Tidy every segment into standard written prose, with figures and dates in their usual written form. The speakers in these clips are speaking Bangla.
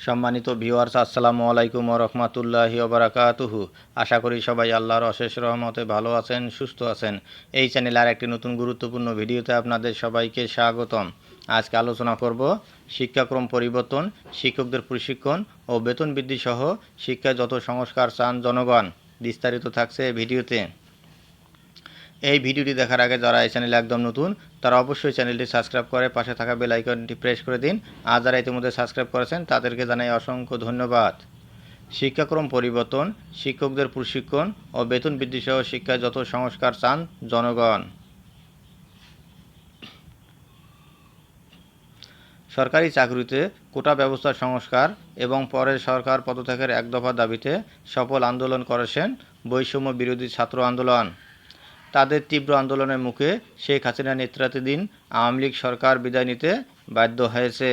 সম্মানিত ভিউয়ার্স, আসসালামু আলাইকুম ওয়া রাহমাতুল্লাহি ওয়া বারাকাতুহু। আশা করি সবাই আল্লাহর অশেষ রহমতে ভালো আছেন, সুস্থ আছেন। এই চ্যানেলে আর একটি নতুন গুরুত্বপূর্ণ ভিডিওতে আপনাদের সবাইকে স্বাগতম। আজকে আলোচনা করব শিক্ষাক্রম পরিবর্তন, শিক্ষকদের প্রশিক্ষণ ও বেতন বৃদ্ধি সহ শিক্ষায় যত সংস্কার চান জনগণ। বিস্তারিত থাকছে এই ভিডিওতে। এই ভিডিওটি দেখার আগে যারা এই চ্যানেলে একদম নতুন তারা অবশ্যই চ্যানেলটি সাবস্ক্রাইব করে পাশে থাকা বেল আইকনটি প্রেস করে দিন। আর যারা ইতিমধ্যে সাবস্ক্রাইব করেছেন তাদেরকে জানাই অসংখ্য ধন্যবাদ। শিক্ষাক্রম পরিবর্তন, শিক্ষকদের প্রশিক্ষণ ও বেতন বৃদ্ধি সহ শিক্ষায় যত সংস্কার চান জনগণ। সরকারি চাকরিতে কোটা ব্যবস্থার সংস্কার এবং পরের সরকার পদত্যাগের এক দফা দাবিতে সফল আন্দোলন করেছেন বৈষম্য বিরোধী ছাত্র আন্দোলন। তাদের তীব্র আন্দোলনের মুখে শেখ হাসিনা নেতৃত্বাধীন আওয়ামী লীগ সরকার বিদায় নিতে বাধ্য হয়েছে।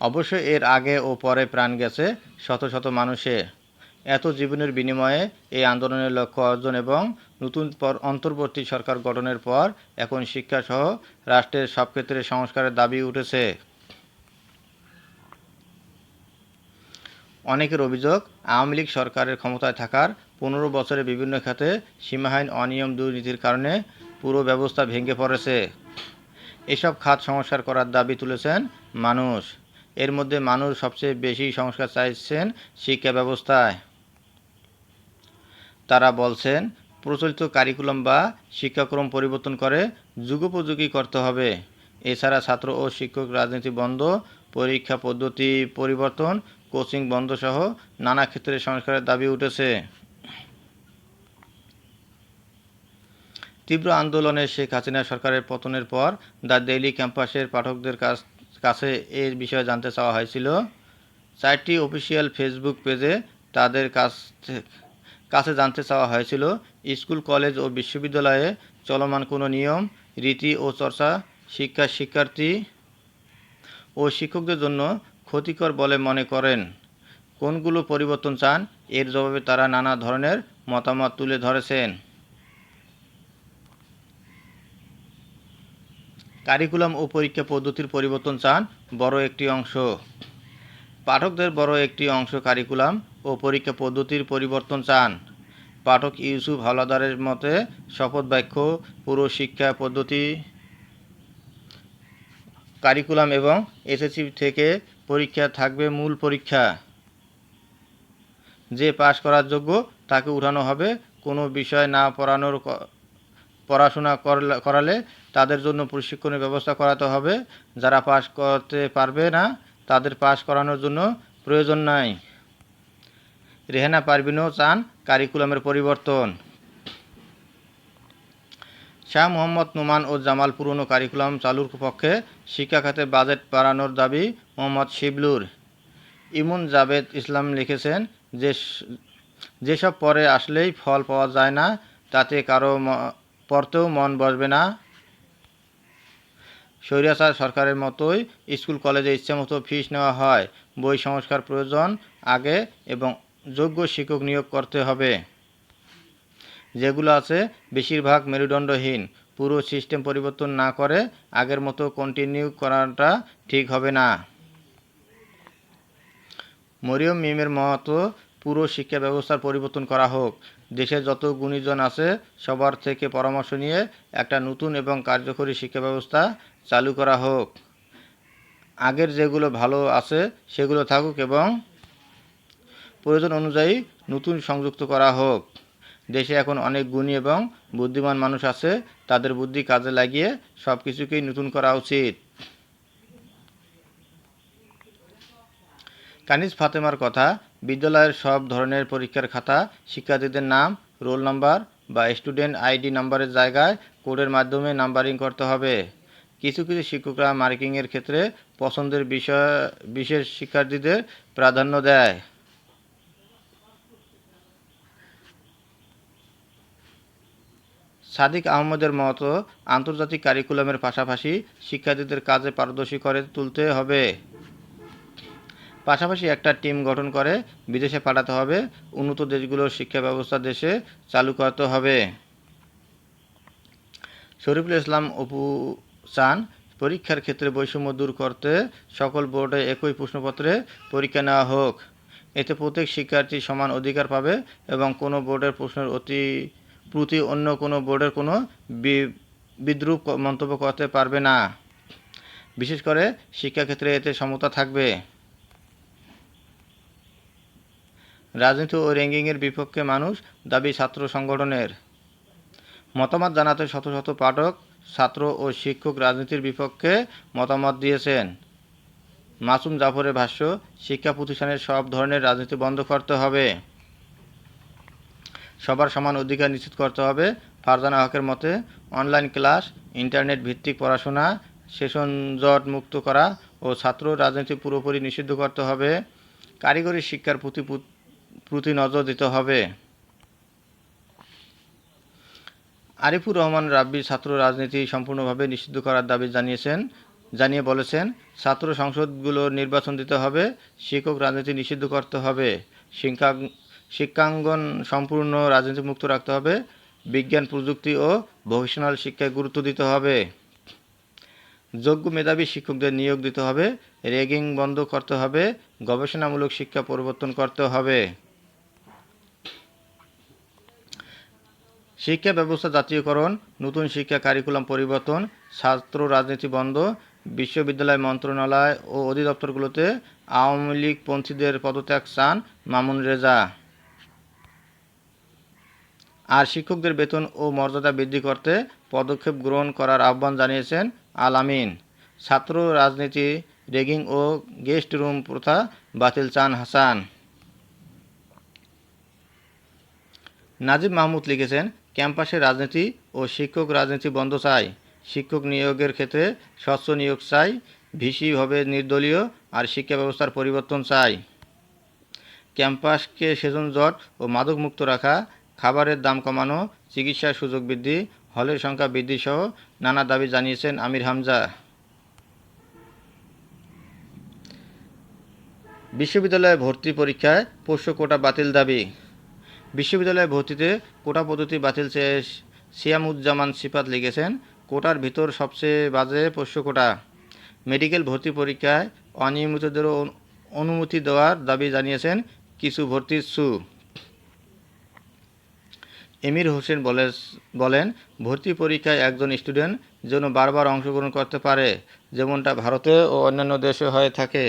অবশ্য এর আগে ও পরে প্রাণ গেছে শত শত মানুষের। এত জীবনের বিনিময়ে এই আন্দোলনের লক্ষ্য অর্জন এবং নতুন অন্তর্বর্তী সরকার গঠনের পর এখন শিক্ষাসহ রাষ্ট্রের সব ক্ষেত্রে সংস্কারের দাবি উঠেছে। অনেকের অভিযোগ, আওয়ামী লীগ সরকারের ক্ষমতায় থাকার 15 বছরে বিভিন্ন খাতে সীমাহীন অনিয়ম দুর্নীতির কারণে পুরো ব্যবস্থা ভেঙে পড়েছে। এসব খাত সংস্কার করার দাবি তুলেছেন মানুষ। এর মধ্যে মানুষ সবচেয়ে বেশি সংস্কার চাইছেন শিক্ষা ব্যবস্থায়। তারা বলছেন, প্রচলিত কারিকুলাম বা শিক্ষাক্রম পরিবর্তন করে যুগোপযোগী করতে হবে। এছাড়া ছাত্র ও শিক্ষক রাজনীতি বন্ধ, পরীক্ষা পদ্ধতি পরিবর্তন, কোচিং বন্ধ সহ নানা ক্ষেত্রে সংস্কারের দাবি উঠেছে। তীব্র আন্দোলনে শেখ হাসিনা সরকারের পতনের পর দ্য ডেইলি ক্যাম্পাসের পাঠকদের কাছে এর বিষয়ে জানতে চাওয়া হয়েছিল। 4টি অফিসিয়াল ফেসবুক পেজে তাদের কাছে জানতে চাওয়া হয়েছিল স্কুল, কলেজ ও বিশ্ববিদ্যালয়ে চলমান কোনো নিয়ম, রীতি ও চর্চা শিক্ষার্থী ও শিক্ষকদের জন্য ক্ষতিকর বলে মনে করেন। কোনগুলো পরিবর্তন চান, এর জবাবে তারা নানা ধরনের মতামত তুলে ধরেছেন। কারিকুলাম ও পরীক্ষা পদ্ধতির পরিবর্তন চান বড় একটি অংশ। পাঠকদের বড় একটি অংশ কারিকুলাম ও পরীক্ষা পদ্ধতির পরিবর্তন চান। পাঠক ইউসুফ হাওলাদারের মতে শপথ বাক্য, পুরো শিক্ষা পদ্ধতি, কারিকুলাম এবং এসএসসি থেকে পরীক্ষা থাকবে মূল পরীক্ষা। যে পাশ করার যোগ্য তাকে উঠানো হবে। কোনো বিষয় না পড়াশোনা করালে তাদের জন্য প্রশিক্ষণের ব্যবস্থা করাতে হবে। যারা পাশ করতে পারবে না তাদের পাশ করানোর জন্য প্রয়োজন নাই। রেহেনা পারভীনও চান কারিকুলামের পরিবর্তন। শাহ মোহাম্মদ নোমান ও জামাল পুরনো কারিকুলাম চালুর পক্ষে, শিক্ষা খাতে বাজেট বাড়ানোর দাবি মোহাম্মদ শিবলুর। ইমন জাভেদ ইসলাম লিখেছেন, যেসব পরে আসলেই ফল পাওয়া যায় না তাতে কারো পড়তেও মন বসবে না। স্বৈরাচার সরকারের মতোই স্কুল কলেজে ইচ্ছামতো ফিস নেওয়া হয়। বই সংস্কার প্রয়োজন আগে এবং যোগ্য শিক্ষক নিয়োগ করতে হবে। যেগুলো আছে বেশিরভাগ মেরুদণ্ডহীন। পুরো সিস্টেম পরিবর্তন না করে আগের মতো কন্টিনিউ করাটা ঠিক হবে না। মরিয়ম মিমের মতো পুরো শিক্ষা ব্যবস্থার পরিবর্তন করা হোক। দেশে যত গুণীজন আছে সবার থেকে পরামর্শ নিয়ে একটা নতুন এবং কার্যকরী শিক্ষা ব্যবস্থা চালু করা হোক। আগের যেগুলো ভালো আছে সেগুলো থাকুক এবং প্রয়োজন অনুযায়ী নতুন সংযুক্ত করা হোক। দেশে এখন অনেক গুণী এবং বুদ্ধিমান মানুষ আছে, তাদের বুদ্ধি কাজে লাগিয়ে সব কিছুকেই নতুন করা উচিত। কানিজ ফাতেমার কথা, বিদ্যালয়ের সব ধরনের পরীক্ষার খাতা শিক্ষার্থীদের নাম, রোল নাম্বার বা স্টুডেন্ট আইডি নাম্বারের জায়গায় কোডের মাধ্যমে নাম্বারিং করতে হবে। কিছু কিছু শিক্ষকরা মার্কিংয়ের ক্ষেত্রে পছন্দের বিশেষ শিক্ষার্থীদের প্রাধান্য দেয়। সাদিক আহমদের মতো আন্তর্জাতিক কারিকুলামের পাশাপাশি শিক্ষার্থীদের কাজে পারদর্শী করে তুলতে হবে। পাশাপাশি একটা টিম গঠন করে বিদেশে পাঠাতে হবে। উন্নত দেশগুলোর শিক্ষা ব্যবস্থা দেশে চালু করতে হবে। শরীফুল ইসলাম অপু চান পরীক্ষার ক্ষেত্রে বৈষম্য দূর করতে সকল বোর্ডে একই প্রশ্নপত্রে পরীক্ষা নেওয়া হোক। এতে প্রত্যেক শিক্ষার্থী সমান অধিকার পাবে এবং কোনো বোর্ডের প্রশ্নের প্রতি অন্য কোনো বোর্ডের কোনো বিদ্রূপ মন্তব্য করতে পারবে না। বিশেষ করে শিক্ষাক্ষেত্রে এতে সমতা থাকবে। রাজনীতি ও র্যাঙ্কিংয়ের বিপক্ষে মানুষ দাবি ছাত্র সংগঠনের। মতামত জানাতে শত শত পাঠক, ছাত্র ও শিক্ষক রাজনীতির বিপক্ষে মতামত দিয়েছেন। মাসুম জাফরের ভাষ্য, শিক্ষা প্রতিষ্ঠানের সব ধরনের রাজনীতি বন্ধ করতে হবে। সবার সমান অধিকার নিশ্চিত করতে হবে। ফারজানা হকের মতে, অনলাইন ক্লাস, ইন্টারনেট ভিত্তিক পড়াশোনা, সেশন জট মুক্ত করা ও ছাত্র রাজনীতি পুরোপুরি নিষিদ্ধ করতে হবে। কারিগরি শিক্ষার প্রতি নজর দিতে হবে। আরিফুর রহমান রাব্বি ছাত্র রাজনীতি সম্পূর্ণভাবে নিষিদ্ধ করার দাবি জানিয়ে বলেছেন, ছাত্র সংসদগুলোর নির্বাচন দিতে হবে, শিক্ষক রাজনীতি নিষিদ্ধ করতে হবে, শিক্ষাঙ্গন সম্পূর্ণ রাজনীতিমুক্ত রাখতে হবে, বিজ্ঞান প্রযুক্তি ও ভোকেশনাল শিক্ষায় গুরুত্ব দিতে হবে, যোগ্য মেধাবী শিক্ষকদের নিয়োগ দিতে হবে, র্যাগিং বন্ধ করতে হবে, গবেষণামূলক শিক্ষা প্রবর্তন করতে হবে। শিক্ষা ব্যবস্থা জাতীয়করণ, নতুন শিক্ষা কারিকুলাম পরিবর্তন, ছাত্র রাজনীতি বন্ধ, বিশ্ববিদ্যালয় মন্ত্রণালয় ও অধিদপ্তরগুলোতে আওয়ামী লীগ পন্থীদের পদত্যাগ চান মামুন রেজা। আর শিক্ষকদের বেতন ও মর্যাদা বৃদ্ধি করতে পদক্ষেপ গ্রহণ করার আহ্বান জানিয়েছেন আল আমিন। ছাত্র রাজনীতি, র্যাগিং ও গেস্ট রুম প্রথা বাতিল চান হাসান। নাজিব মাহমুদ লিখেছেন, ক্যাম্পাসে রাজনীতি ও শিক্ষক রাজনীতি বন্ধ চাই। শিক্ষক নিয়োগের ক্ষেত্রে স্বচ্ছ নিয়োগ চাই, ভিসি হবে নির্দলীয়, আর শিক্ষা ব্যবস্থার পরিবর্তন চাই। ক্যাম্পাসকে সেশন জট ও মাদকমুক্ত রাখা, খাবারের দাম কমানো, চিকিৎসার সুযোগ বৃদ্ধি, হলের সংখ্যা বৃদ্ধি সহ নানা দাবি জানিয়েছেন আমির হামজা। বিশ্ববিদ্যালয়ে ভর্তি পরীক্ষায় পোষ্য কোটা বাতিল দাবি। বিশ্ববিদ্যালয়ে ভর্তিতে কোটা পদ্ধতি বাতিল চেয়ে সিয়ামুজ্জামান সিফাত লিখেছেন, কোটার ভিতর সবচেয়ে বাজে পোষ্য কোটা। মেডিকেল ভর্তি পরীক্ষায় অনিয়মিতদেরও অনুমতি দেওয়ার দাবি জানিয়েছেন কিছু ভর্তির সু। এমির হোসেন বলেন, ভর্তি পরীক্ষায় একজন স্টুডেন্ট যেন বারবার অংশগ্রহণ করতে পারে, যেমনটা ভারতে ও অন্যান্য দেশে হয়ে থাকে।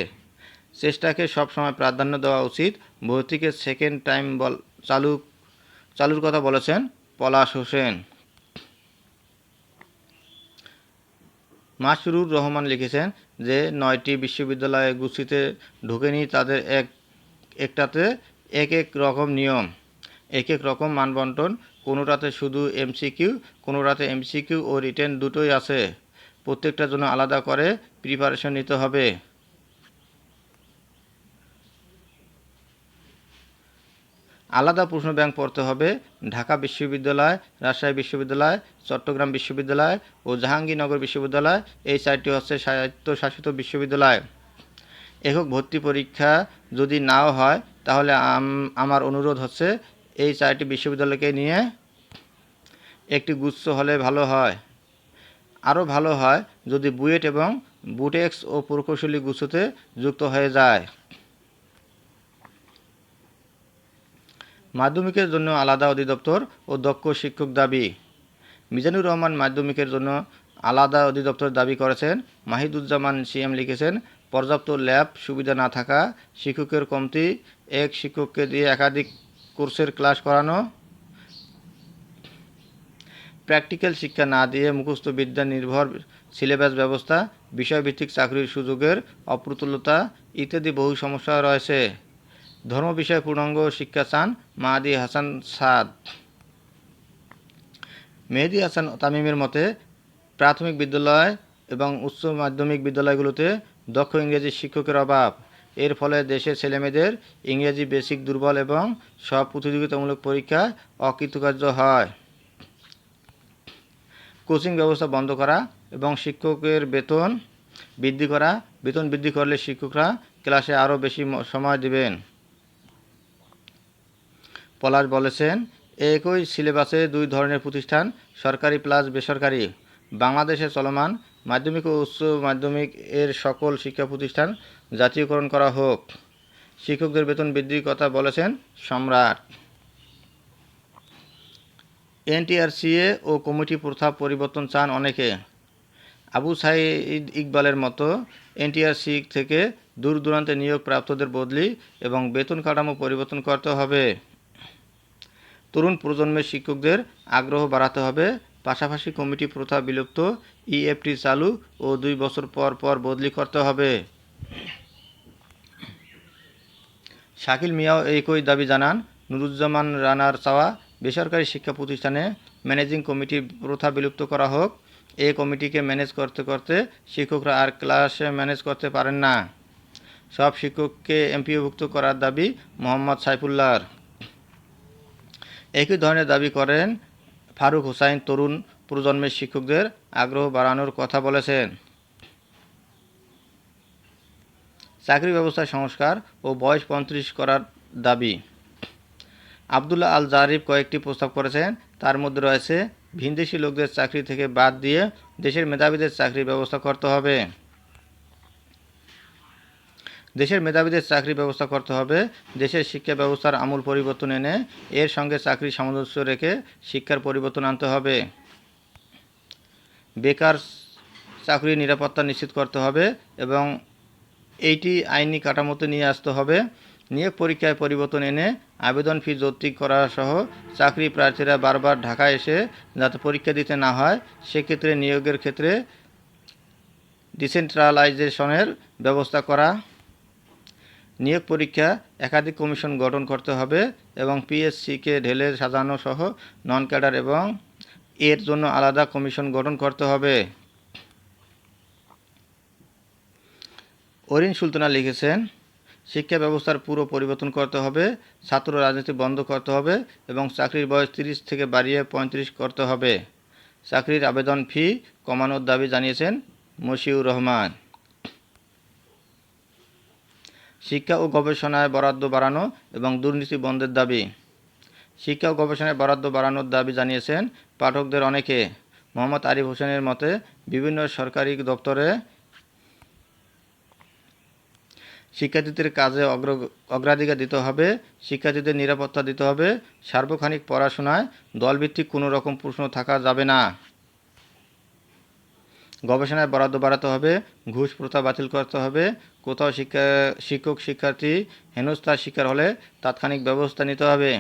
চেষ্টাকে সবসময় প্রাধান্য দেওয়া উচিত। ভর্তিকে সেকেন্ড টাইম চালুর কথা বলেছেন পলাশ হোসেন। মাসরুর রহমান লিখেছেন যে 9টি বিশ্ববিদ্যালয়ে গুছিতে ঢোকেনি তাদের একটাতে এক রকম নিয়ম, এক রকম মানবন্টন, কোনোটাতে শুধু এমসিকিউ, কোনোটাতে এমসিকিউ ও রিটেন দুটোই আছে। প্রত্যেকটার জন্য আলাদা করে প্রিপারেশন নিতে হবে। আলাদা প্রশ্ন ব্যাংক পড়তে হবে। ঢাকা বিশ্ববিদ্যালয়, রাজশাহী বিশ্ববিদ্যালয়, চট্টগ্রাম বিশ্ববিদ্যালয় ও জাহাঙ্গীরনগর বিশ্ববিদ্যালয়, এই 4টি হচ্ছে স্বায়ত্তশাসিত বিশ্ববিদ্যালয়। একক ভর্তি পরীক্ষা যদি নাও হয়, তাহলে আমার অনুরোধ হচ্ছে এই 4টি বিশ্ববিদ্যালয়কে নিয়ে একটি গুচ্ছ হলে ভালো হয়। আরও ভালো হয় যদি বুয়েট এবং বুটেক্স ও প্রকৌশলী গুচ্ছতে যুক্ত হয়ে যায়। মাধ্যমিকের জন্য আলাদা অধিদপ্তর ও দক্ষ শিক্ষক দাবি। মিজানুর রহমান মাধ্যমিকের জন্য আলাদা অধিদপ্তর দাবি করেছেন। মাহিদুজ্জামান সিএম লিখেছেন, পর্যাপ্ত ল্যাব সুবিধা না থাকা, শিক্ষকের কমতি, এক শিক্ষককে দিয়ে একাধিক কোর্সের ক্লাস করানো, প্র্যাকটিক্যাল শিক্ষা না দিয়ে মুখস্থ বিদ্যা নির্ভর সিলেবাস ব্যবস্থা, বিষয়ভিত্তিক চাকরির সুযোগের অপ্রতুলতা ইত্যাদি বহু সমস্যা রয়েছে। ধর্ম বিষয়ে পূর্ণাঙ্গ শিক্ষা চান মাহাদি হাসান সাদ। মেহেদী হাসান তামিমের মতে, প্রাথমিক বিদ্যালয় এবং উচ্চ মাধ্যমিক বিদ্যালয়গুলোতে দক্ষ ইংরেজি শিক্ষকের অভাব। এর ফলে দেশের ছেলেমেয়েদের ইংরেজি বেসিক দুর্বল এবং সব প্রতিযোগিতামূলক পরীক্ষায় অকৃতকার্য হয়। কোচিং ব্যবস্থা বন্ধ করা এবং শিক্ষকের বেতন বৃদ্ধি করলে শিক্ষকরা ক্লাসে আরও বেশি সময় দেবেন। পলাশ বলেছেন, একই সিলেবাসে 2 ধরনের প্রতিষ্ঠান, সরকারি প্লাস বেসরকারি। বাংলাদেশে চলমান মাধ্যমিক ও উচ্চ মাধ্যমিক এর সকল শিক্ষা প্রতিষ্ঠান জাতীয়করণ করা হোক। শিক্ষকদের বেতন বৃদ্ধির কথা বলেছেন সম্রাট। এনটিআরসিএ ও কমিটি প্রথা পরিবর্তন চান অনেকে। আবু সাঈদ ইকবালের মতো এনটিআরসি থেকে দূর দূরান্তে নিয়োগ প্রাপ্তদের বদলি এবং বেতন কাঠামো পরিবর্তন করতে হবে। তরুণ প্রজন্মের শিক্ষকদের আগ্রহ বাড়াতে হবে। পাশাপাশি কমিটি প্রথা বিলুপ্ত, ইএফটি চালু ও 2 বছর পর পর বদলি করতে হবে। শাকিল মিয়াও একই দাবি জানান। নুরুজ্জামান রানার চাওয়া, বেসরকারি শিক্ষা প্রতিষ্ঠানে ম্যানেজিং কমিটি প্রথা বিলুপ্ত করা হোক। এই কমিটিকে ম্যানেজ করতে করতে শিক্ষকরা আর ক্লাসে ম্যানেজ করতে পারেন না। সব শিক্ষককে এমপিওভুক্ত করার দাবি মোহাম্মদ সাইফুল্লাহর। একই ধরনের দাবি করেন ফারুক হোসাইন। তরুণ প্রজন্মের শিক্ষকদের আগ্রহ বাড়ানোর কথা বলেছেন। চাকরি ব্যবস্থার সংস্কার ও বয়স 35 করার দাবি। আবদুল্লাহ আল জারিফ কয়েকটি প্রস্তাব করেছেন। তার মধ্যে রয়েছে ভিনদেশি লোকদের চাকরি থেকে বাদ দিয়ে দেশের মেধাবীদের চাকরির ব্যবস্থা করতে হবে। দেশের শিক্ষা ব্যবস্থার আমূল পরিবর্তন এনে এর সঙ্গে চাকরির সামঞ্জস্য রেখে শিক্ষার পরিবর্তন আনতে হবে। বেকার চাকরির নিরাপত্তা নিশ্চিত করতে হবে এবং এইটি আইনি কাঠামোতে নিয়ে আসতে হবে। নিয়োগ পরীক্ষায় পরিবর্তন এনে আবেদন ফি যৌক্তিক করা সহ চাকরি প্রার্থীরা বারবার ঢাকায় এসে যাতে পরীক্ষা দিতে না হয়, সেক্ষেত্রে নিয়োগের ক্ষেত্রে ডিসেন্ট্রালাইজেশনের ব্যবস্থা করা। নিয়োগ পরীক্ষা একাধিক কমিশন গঠন করতে হবে এবং পিএসসিকে ঢেলে সাজানো সহ নন ক্যাডার এবং এর জন্য আলাদা কমিশন গঠন করতে হবে। অরিন সুলতানা লিখেছেন, শিক্ষা ব্যবস্থার পুরো পরিবর্তন করতে হবে, ছাত্র রাজনীতি বন্ধ করতে হবে এবং চাকরির বয়স 30 থেকে বাড়িয়ে 35 করতে হবে। চাকরির আবেদন ফি কমানোর দাবি জানিয়েছেন মশিউর রহমান। শিক্ষা ও গবেষণায় বরাদ্দ বাড়ানো এবং দুর্নীতি বন্ধের দাবি। শিক্ষা ও গবেষণায় বরাদ্দ বাড়ানোর দাবি জানিয়েছেন পাঠকদের অনেকে। মোহাম্মদ আরিফ হোসেনের মতে, বিভিন্ন সরকারি দপ্তরে শিক্ষার্থীদের কাজে অগ্রাধিকার দিতে হবে, শিক্ষার্থীদের নিরাপত্তা দিতে হবে। সার্বক্ষণিক পড়াশোনায় দলভিত্তিক কোনো রকম প্রশ্ন থাকা যাবে না। গবেষণায় বরাদ্দ বাড়াতে হবে, ঘুষ প্রথা বাতিল করতে হবে। কোথাও শিক্ষক শিক্ষার্থী হেনস্থার শিকার হলে তাৎক্ষণিক ব্যবস্থা নিতে হবে।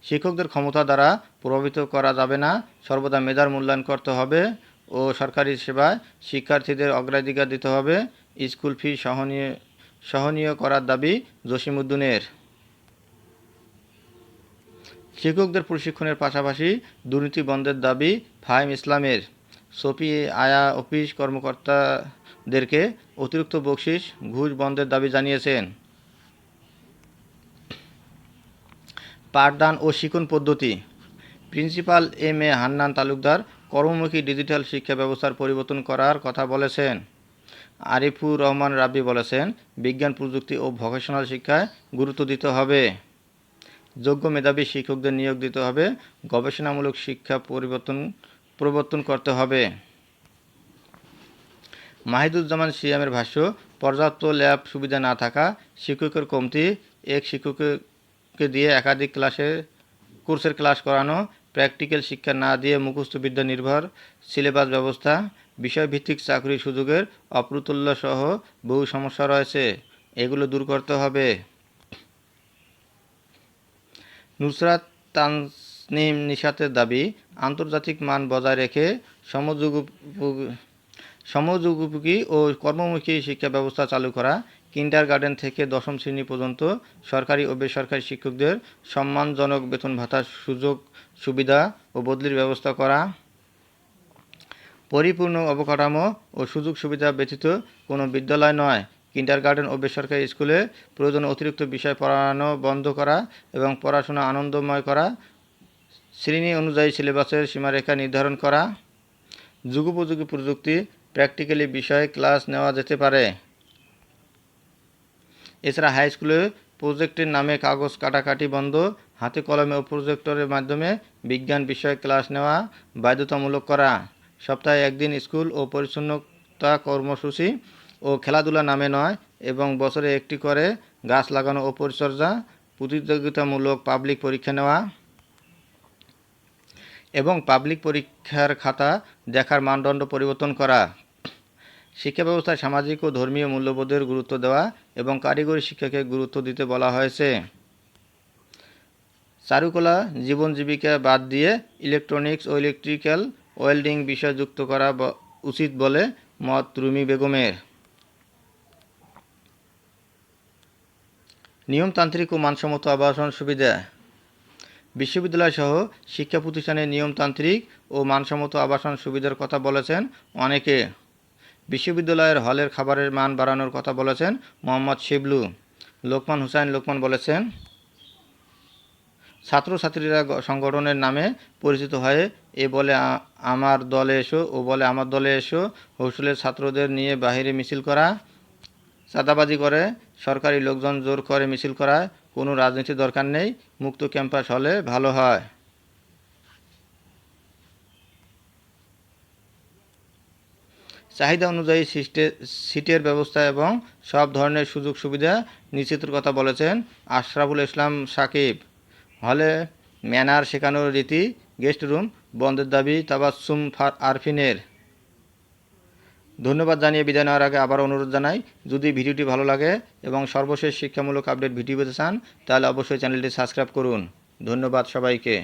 শিক্ষকদের ক্ষমতা দ্বারা প্রভাবিত করা যাবে না, সর্বদা মেধার মূল্যায়ন করতে হবে ও সরকারি সেবায় শিক্ষার্থীদের অগ্রাধিকার দিতে হবে। স্কুল ফি সহনীয় করার দাবি জসিমউদ্দিনের। শিক্ষকদের প্রশিক্ষণের পাশাপাশি দুর্নীতি বন্ধের দাবি ফাহিম ইসলামের। সোপি আয়া অফিস কর্মকর্তাদেরকে অতিরিক্ত বকশিশ, ঘুষ বন্ধের দাবি জানিয়েছেন। পাঠদান ও শিক্ষণ পদ্ধতি। Principal M A Hannan Talukdar কর্মমুখী digital শিক্ষা ব্যবস্থার পরিবর্তন করার কথা বলেছেন। আরিফুর রহমান রাব্বি বলেছেন, বিজ্ঞান প্রযুক্তি ও ভোকেশনাল শিক্ষায় গুরুত্ব দিতে হবে। যোগ্য মেধাবী শিক্ষকদের নিয়োগ দিতে হবে। গবেষণামূলক শিক্ষা প্রবর্তন করতে হবে। মাহিদুজ্জামান সিয়ামের ভাষ্য, পর্যাপ্ত ল্যাব সুবিধা না থাকা, শিক্ষকের কমতি, এক শিক্ষককে দিয়ে একাধিক কোর্সের ক্লাস করানো, প্র্যাকটিক্যাল শিক্ষা না দিয়ে মুখস্থ বিদ্যা নির্ভর সিলেবাস ব্যবস্থা, বিষয়ভিত্তিক চাকরির সুযোগের অপ্রতুল্য সহ বহু সমস্যা রয়েছে। এগুলো দূর করতে হবে। নুসরাত তানসনিম নিশাতের দাবি, আন্তর্জাতিক মান বজায় রেখে সমযোগোপযোগী ও কর্মমুখী শিক্ষা ব্যবস্থা চালু করা। কিন্ডারগার্টেন থেকে 10ম শ্রেণী পর্যন্ত সরকারি ও বেসরকারি শিক্ষকদের সম্মানজনক বেতন ভাতার সুযোগ সুবিধা ও বদলির ব্যবস্থা করা। পরিপূর্ণ অবকাঠামো ও সুযোগ সুবিধা ব্যতীত কোনো বিদ্যালয় নয়, কিন্ডারগার্টেন ও বেসরকারি স্কুলে প্রয়োজনে অতিরিক্ত বিষয় পড়ানো বন্ধ করা এবং পড়াশোনা আনন্দময় করা। শ্রেণী অনুযায়ী সিলেবাসের সীমারেখা নির্ধারণ করা। যুগোপযোগী প্রযুক্তি, প্র্যাকটিক্যালি বিষয়ে ক্লাস নেওয়া যেতে পারে। এছাড়া হাই স্কুলে প্রজেক্টের নামে কাগজ কাটাকাটি বন্ধ, হাতে কলমে ও প্রজেক্টরের মাধ্যমে বিজ্ঞান বিষয়ে ক্লাস নেওয়া বাধ্যতামূলক করা, সপ্তাহে একদিন স্কুল ও পরিচ্ছন্নতা কর্মসূচি ও খেলাধুলা নামে নয় এবং বছরে একটি করে গাছ লাগানো ও পরিচর্যা, প্রতিযোগিতামূলক পাবলিক পরীক্ষা নেওয়া এবং পাবলিক পরীক্ষার খাতা দেখার মানদণ্ড পরিবর্তন করা, শিক্ষা ব্যবস্থায় সামাজিক ও ধর্মীয় মূল্যবোধের গুরুত্ব দেওয়া এবং কারিগরি শিক্ষাকে গুরুত্ব দিতে বলা হয়েছে। চারুকলা জীবন জীবিকা বাদ দিয়ে ইলেকট্রনিক্স ও ইলেকট্রিক্যাল ওয়েল্ডিং বিষয় যুক্ত করা উচিত বলে মত রুমি বেগমের। নিয়মতান্ত্রিক ও মানসম্মত আবাসন সুবিধা। বিশ্ববিদ্যালয়সহ শিক্ষা প্রতিষ্ঠানে নিয়মতান্ত্রিক ও মানসম্মত আবাসন সুবিধার কথা বলেছেন অনেকে। বিশ্ববিদ্যালয়ের হলের খাবারের মান বাড়ানোর কথা বলেছেন মোহাম্মদ শিবলু। লোকমান হুসাইন লোকমান বলেছেন, ছাত্রছাত্রীরা সংগঠনের নামে পরিচিত হয়ে এ বলে আমার দলে এসো, ও বলে আমার দলে এসো, হোস্টেলের ছাত্রদের নিয়ে বাইরে মিছিল করা, চাঁদাবাজি করে সরকারি লোকজন জোর করে মিছিল করা, কোনো রাজনীতির দরকার নেই, মুক্ত ক্যাম্পাস হলে ভালো হয়। চাহিদা অনুযায়ী সিটের ব্যবস্থা এবং সব ধরনের সুযোগ সুবিধা নিশ্চিতের কথা বলেছেন আশরাফুল ইসলাম সাকিব। হলে ম্যানার শেখানোর রীতি, গেস্ট রুম বন্ধের দাবি তাবাসসুম আরফিনের। ধন্যবাদ জানিয়ে বিদায় নেওয়ার আগে আবার অনুরোধ জানাই, যদি ভিডিওটি ভালো লাগে এবং সর্বশেষ শিক্ষামূলক আপডেট ভিডিও পেতে চান তাহলে অবশ্যই চ্যানেলটি সাবস্ক্রাইব করুন। ধন্যবাদ সবাইকে।